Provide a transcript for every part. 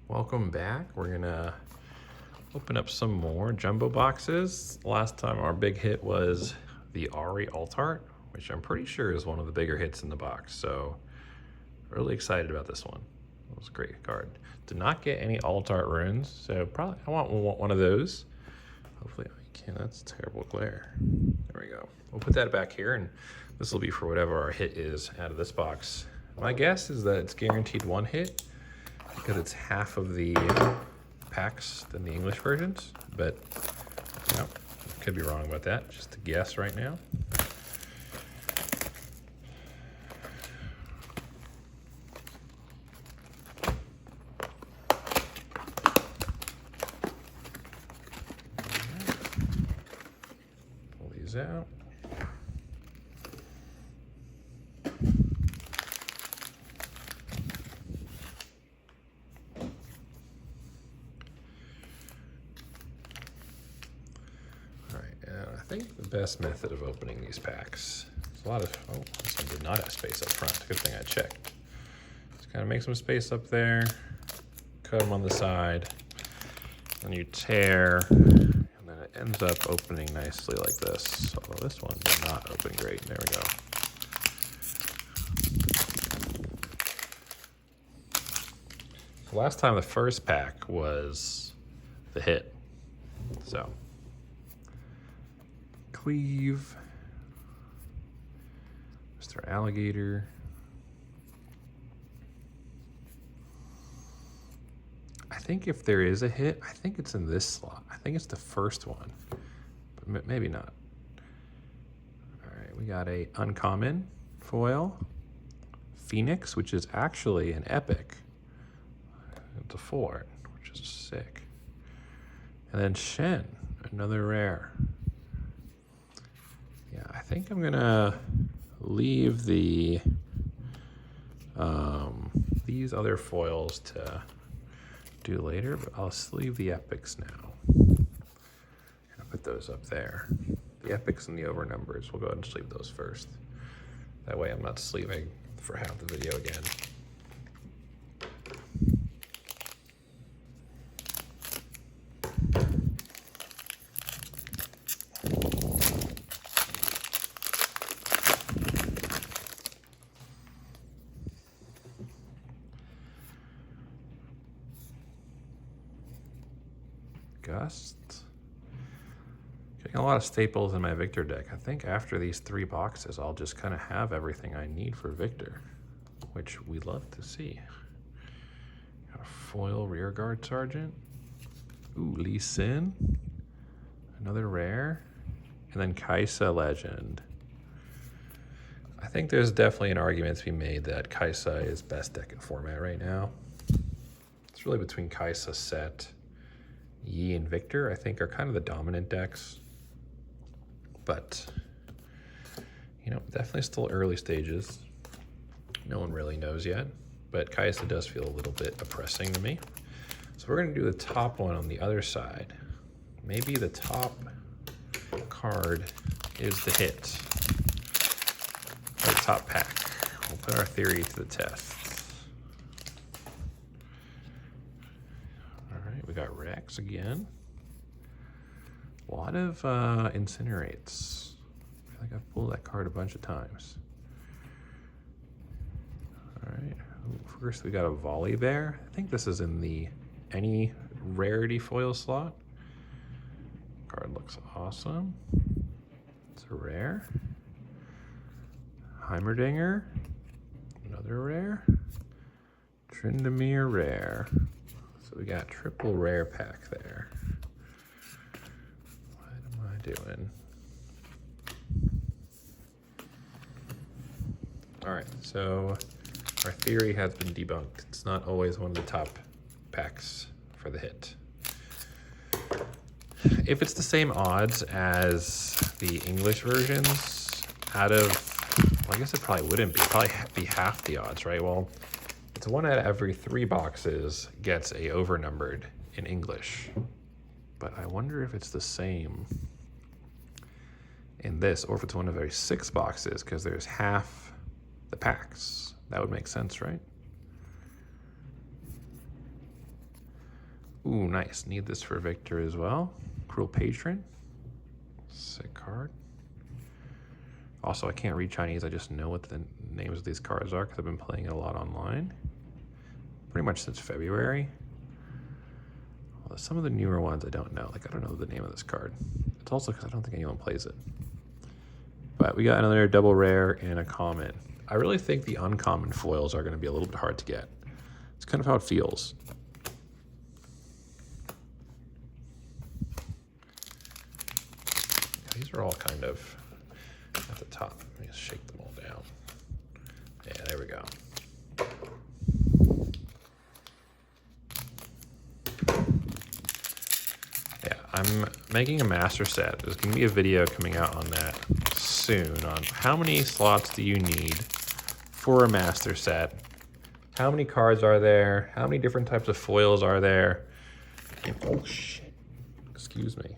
Welcome back. We're gonna open up some more jumbo boxes. Last time our big hit was the Ari alt art, which I'm pretty sure is one of the bigger hits in the box. So really excited about this one. It was a great card. Did not get any alt art runes, so probably I want one of those. Hopefully I can. That's terrible glare. There we go. We'll put that back here, and this will be for whatever our hit is out of this box. My guess is that it's guaranteed one hit, because it's half of the packs than the English versions, but you know, could be wrong about that. Just a guess right now. Pull these out. I think the best method of opening these packs, there's a lot of, oh, this one did not have space up front. Good thing I checked. Just kind of make some space up there, cut them on the side, and you tear, and then it ends up opening nicely like this. Although this one did not open great. There we go. So last time the first pack was the hit. So Cleave, Mr. Alligator, I think if there is a hit, I think it's in this slot. I think it's the first one, but maybe not. All right, we got a uncommon foil, Phoenix, which is actually an epic. It's a 4, which is sick. And then Shen, another rare. Yeah, I think I'm gonna leave the these other foils to do later, but I'll sleeve the epics now. I'll put those up there. The epics and the over numbers, we'll go ahead and sleeve those first. That way I'm not sleeving for half the video again. Gust. Getting a lot of staples in my Victor deck. I think after these 3 boxes, I'll just kind of have everything I need for Victor, which we love to see. Got a foil Rearguard Sergeant. Ooh, Lee Sin. Another rare. And then Kaisa Legend. I think there's definitely an argument to be made that Kaisa is best deck in format right now. It's really between Kaisa, Set, Yi, and Victor, I think, are kind of the dominant decks. But, you know, definitely still early stages. No one really knows yet. But Kaisa does feel a little bit oppressing to me. So we're going to do the top one on the other side. Maybe the top card is the hit. Or the top pack. We'll put our theory to the test. We got Rex again. A lot of Incinerates. I feel like I've pulled that card a bunch of times. All right. First, we got a Volley Bear. I think this is in the any Rarity foil slot. Card looks awesome. It's a rare. Heimerdinger. Another rare. Tryndamere rare. So we got triple rare pack there. What am I doing? All right, so our theory has been debunked. It's not always one of the top packs for the hit. If it's the same odds as the English versions, out of, well, I guess it probably wouldn't be. It'd probably be half the odds, right? Well, it's 1 out of every 3 boxes gets a overnumbered in English. But I wonder if it's the same in this, or if it's 1 of every 6 boxes, because there's half the packs. That would make sense, right? Ooh, nice. Need this for Victor as well. Cruel Patron. Sick card. Also, I can't read Chinese. I just know what the names of these cards are because I've been playing it a lot online. Pretty much since February. Although some of the newer ones I don't know. Like, I don't know the name of this card. It's also because I don't think anyone plays it. But we got another double rare and a common. I really think the uncommon foils are going to be a little bit hard to get. It's kind of how it feels. These are all kind of at the top. Let me just shake them all down. Yeah, there we go. Yeah, I'm making a master set. There's going to be a video coming out on that soon on how many slots do you need for a master set. How many cards are there? How many different types of foils are there? And, oh, shit. Excuse me.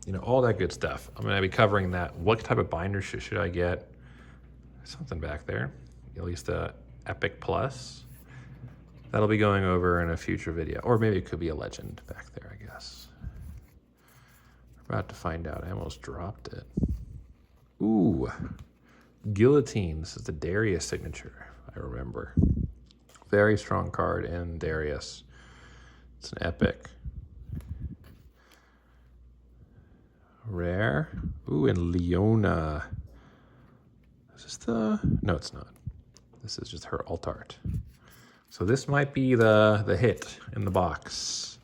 You know, all that good stuff. I'm going to be covering that. What type of binder should I get? Something back there. At least a Epic Plus. That'll be going over in a future video. Or maybe it could be a legend back there, I guess. We're about to find out. I almost dropped it. Ooh. Guillotine. This is the Darius signature, I remember. Very strong card in Darius. It's an epic. Rare. Ooh, and Leona. Is this the... No, it's not. This is just her alt art. So this might be the hit in the box.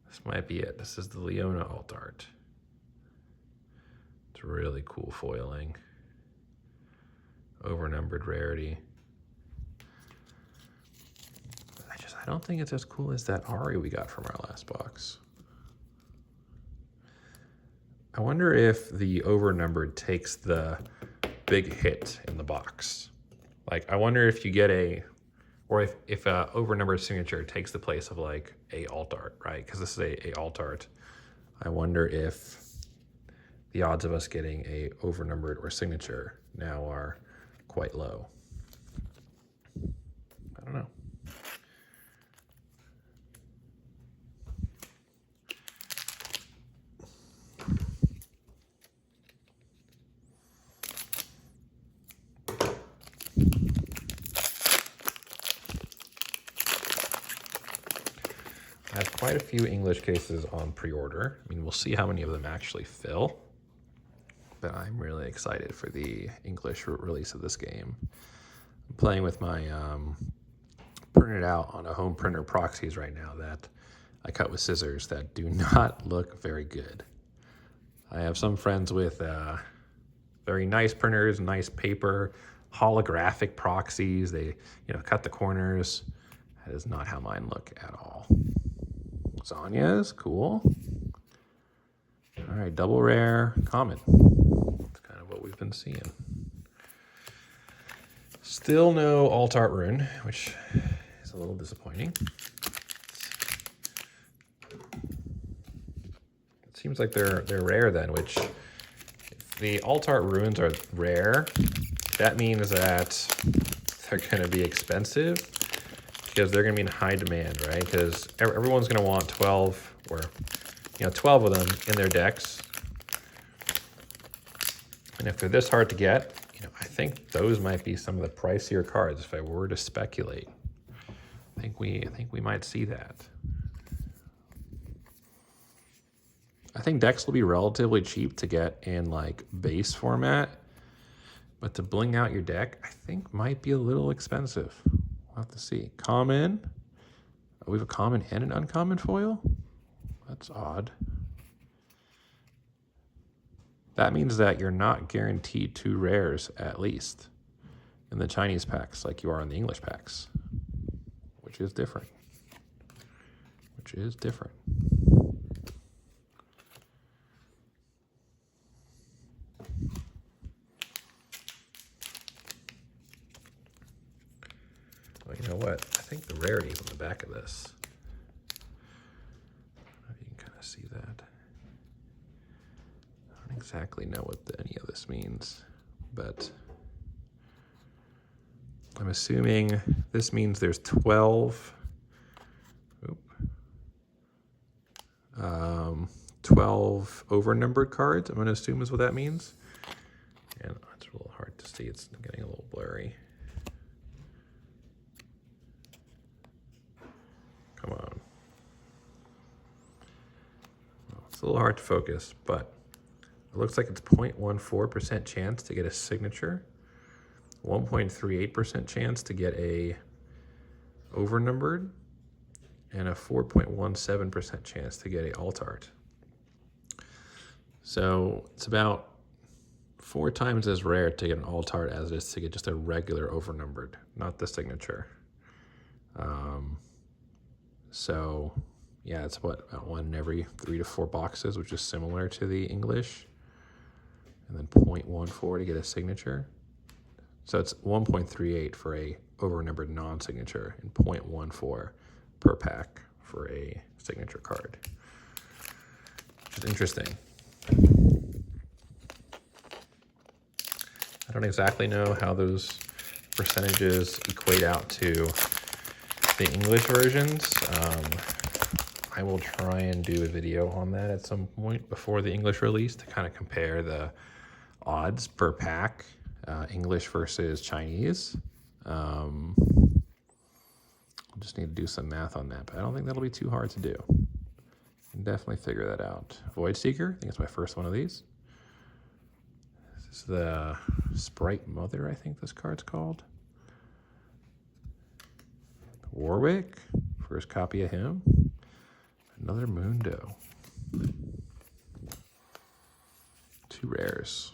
This might be it. This is the Leona alt art. It's really cool foiling. Overnumbered rarity. I don't think it's as cool as that Ari we got from our last box. I wonder if the overnumbered takes the big hit in the box. Like, I wonder if you get or if a overnumbered signature takes the place of like a alt art, right? Because this is a alt art. I wonder if the odds of us getting a overnumbered or signature now are quite low. I don't know. I have quite a few English cases on pre-order. I mean, we'll see how many of them actually fill. But I'm really excited for the English release of this game. I'm playing with my printed out on a home printer proxies right now that I cut with scissors that do not look very good. I have some friends with very nice printers, nice paper, holographic proxies. They, cut the corners. That is not how mine look at all. Zanya's cool. All right, double rare, common. That's kind of what we've been seeing. Still no alt art rune, which is a little disappointing. It seems like they're rare then, which if the alt art runes are rare, that means that they're going to be expensive because they're going to be in high demand, right? Because everyone's going to want 12 or 12 of them in their decks. And if they're this hard to get, I think those might be some of the pricier cards if I were to speculate. I think we might see that. I think decks will be relatively cheap to get in like base format, but to bling out your deck, I think might be a little expensive. We'll have to see. Common. Oh, we have a common and an uncommon foil? That's odd. That means that you're not guaranteed 2 rares at least in the Chinese packs like you are in the English packs, which is different. Well, you know what? I think the rarity is on the back of this. I don't know if you can kind of see that. I don't exactly know what any of this means, but I'm assuming this means there's 12 12 over-numbered cards, I'm going to assume is what that means. And it's a little hard to see. It's getting a little blurry. Come on. Well, it's a little hard to focus, but it looks like it's 0.14% chance to get a signature, 1.38% chance to get a over-numbered, and a 4.17% chance to get a alt art. So it's about 4 times as rare to get an alt art as it is to get just a regular over-numbered, not the signature. So yeah, it's what, about 1 in every 3 to 4 boxes, which is similar to the English. And then 0.14 to get a signature. So it's 1.38 for a over-numbered non-signature and 0.14 per pack for a signature card, which is interesting. I don't exactly know how those percentages equate out to the English versions. I will try and do a video on that at some point before the English release to kind of compare the odds per pack, English versus Chinese. I'll just need to do some math on that, but I don't think that'll be too hard to do. Can definitely figure that out. Void Seeker, I think it's my first one of these. This is the Sprite Mother, I think this card's called. Warwick, first copy of him. Another Mundo. 2 rares.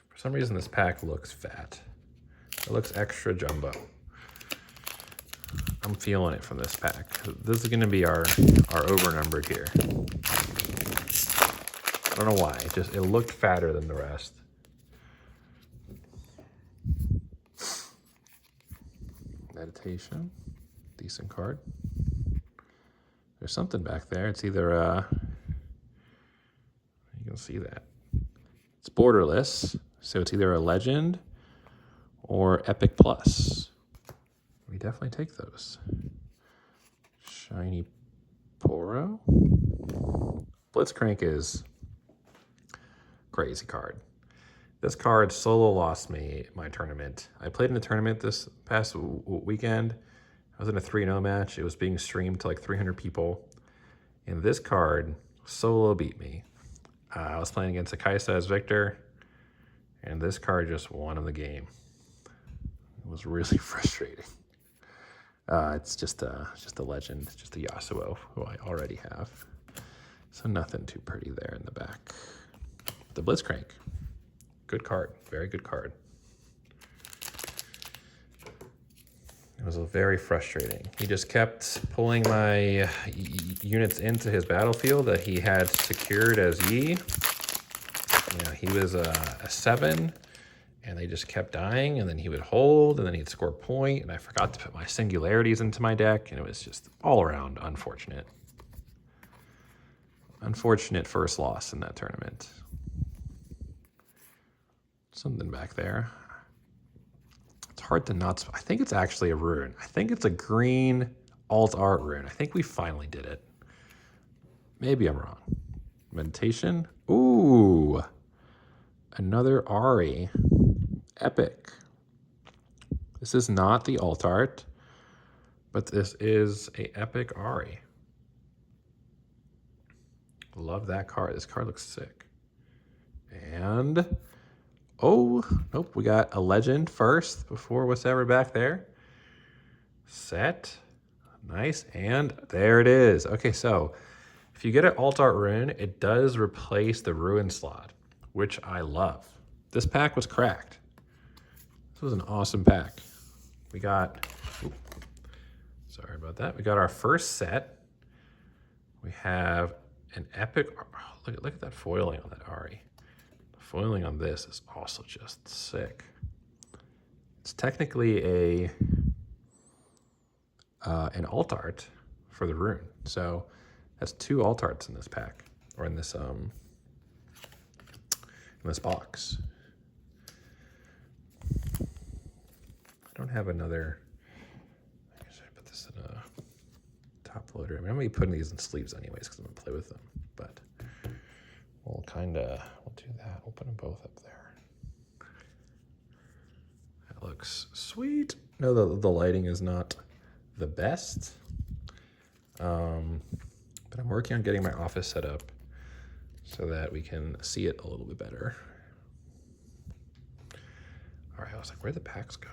For some reason, this pack looks fat. It looks extra jumbo. I'm feeling it from this pack. This is going to be our over-numbered here. I don't know why. It looked fatter than the rest. Meditation. Decent card. There's something back there. It's either you can see that. It's borderless, so it's either a legend or Epic Plus. We definitely take those. Shiny Poro. Blitzcrank is crazy card. This card solo lost me my tournament. I played in a tournament this past weekend. I was in a 3-0 match. It was being streamed to like 300 people. And this card solo beat me. I was playing against a Kaisa as Victor, and this card just won him the game. It was really frustrating. It's just a legend, just a Yasuo, who I already have. So nothing too pretty there in the back. The Blitzcrank, good card, very good card. It was very frustrating. He just kept pulling my units into his battlefield that he had secured as Yi. He was a 7, and they just kept dying, and then he would hold, and then he'd score a point, and I forgot to put my singularities into my deck, and it was just all around unfortunate. Unfortunate first loss in that tournament. Something back there. It's hard to not... I think it's actually a rune. I think it's a green alt art rune. I think we finally did it. Maybe I'm wrong. Meditation. Ooh. Another Ari. Epic. This is not the alt art, but this is a epic Ari. Love that card. This card looks sick. And... oh, nope, we got a legend first before what's ever back there. Set. Nice, and there it is. Okay, so if you get an alt art rune, it does replace the ruin slot, which I love. This pack was cracked. This was an awesome pack. We got, sorry about that. We got our first set. We have an epic, oh, look at that foiling on that Ari. Foiling on this is also just sick. It's technically an alt art for the rune. So that's 2 alt arts in this pack, or in this box. I don't have another. I guess I put this in a top floater. I mean, I'm gonna be putting these in sleeves anyways because I'm gonna play with them. But we'll do that. We'll put them both up there. That looks sweet. No, the lighting is not the best. But I'm working on getting my office set up so that we can see it a little bit better. All right, I was like, where'd the packs go?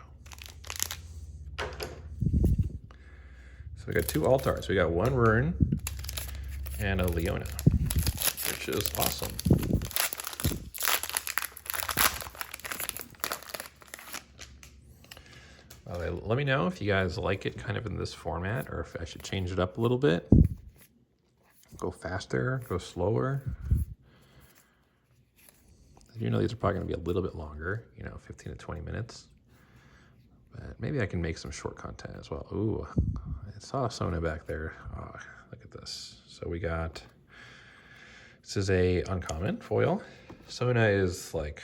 So we got 2 Altards. We got 1 Rune and a Leona, which is awesome. Let me know if you guys like it kind of in this format or if I should change it up a little bit. Go faster, go slower. You know these are probably going to be a little bit longer, 15 to 20 minutes. But maybe I can make some short content as well. Ooh, I saw Sona back there. Oh, look at this. So we got, this is a uncommon foil. Sona is like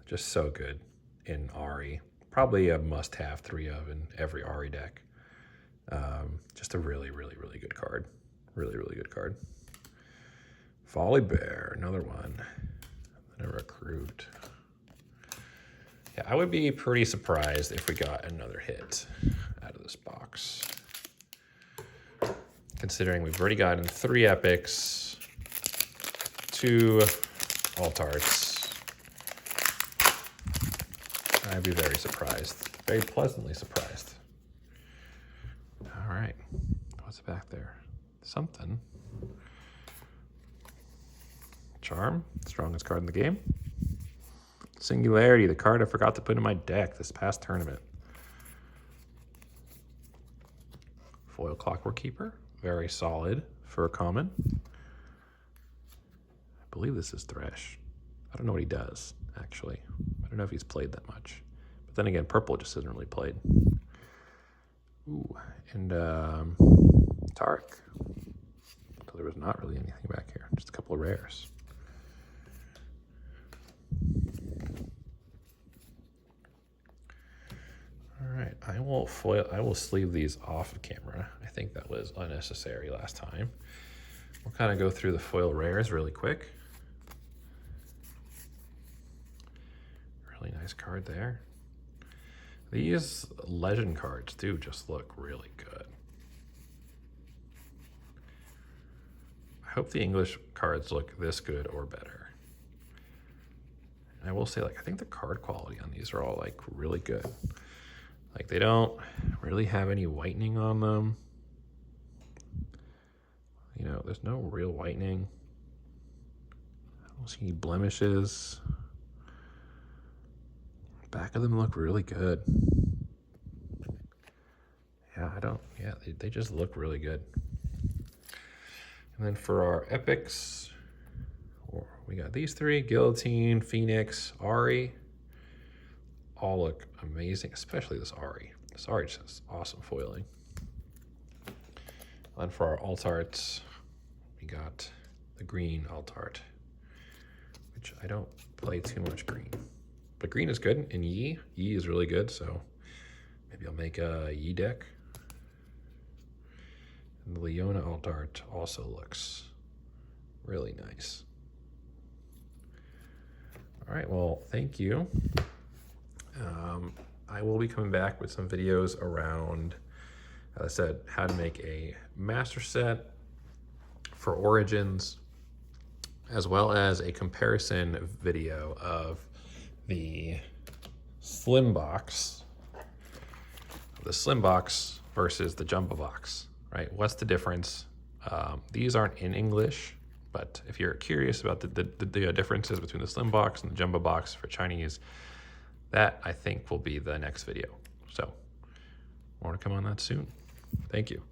just so good in Ari. Probably a must-have 3 of in every Ari deck. Just a really, really, really good card. Really, really good card. Folly Bear, another one. And a Recruit. Yeah, I would be pretty surprised if we got another hit out of this box. Considering we've already gotten 3 epics, 2 Altarts. I'd be very surprised, very pleasantly surprised. All right, what's back there? Something. Charm, strongest card in the game. Singularity, the card I forgot to put in my deck this past tournament. Foil Clockwork Keeper, very solid for a common. I believe this is Thresh. I don't know what he does, actually. I don't know if he's played that much. But then again, purple just isn't really played. Ooh, and Tarek. So there was not really anything back here, just a couple of rares. All right, I will sleeve these off of camera. I think that was unnecessary last time. We'll kind of go through the foil rares really quick. Really nice card there. These legend cards do just look really good. I hope the English cards look this good or better. And I will say, I think the card quality on these are all really good. They don't really have any whitening on them. There's no real whitening. I don't see any blemishes. Back of them look really good. Yeah, they just look really good. And then for our epics, we got these 3, Guillotine, Phoenix, Ari. All look amazing, especially this Ari. This Ari just has awesome foiling. And for our Altarts, we got the green Altart, which I don't play too much green. But green is good in Yi. Yi is really good, so maybe I'll make a Yi deck. And the Leona Altart also looks really nice. All right, well, thank you. I will be coming back with some videos around, as I said, how to make a master set for Origins, as well as a comparison video of the slim box versus the jumbo box, right? What's the difference? These aren't in English, but if you're curious about the differences between the slim box and the jumbo box for Chinese, that I think will be the next video. So, more to come on that soon. Thank you.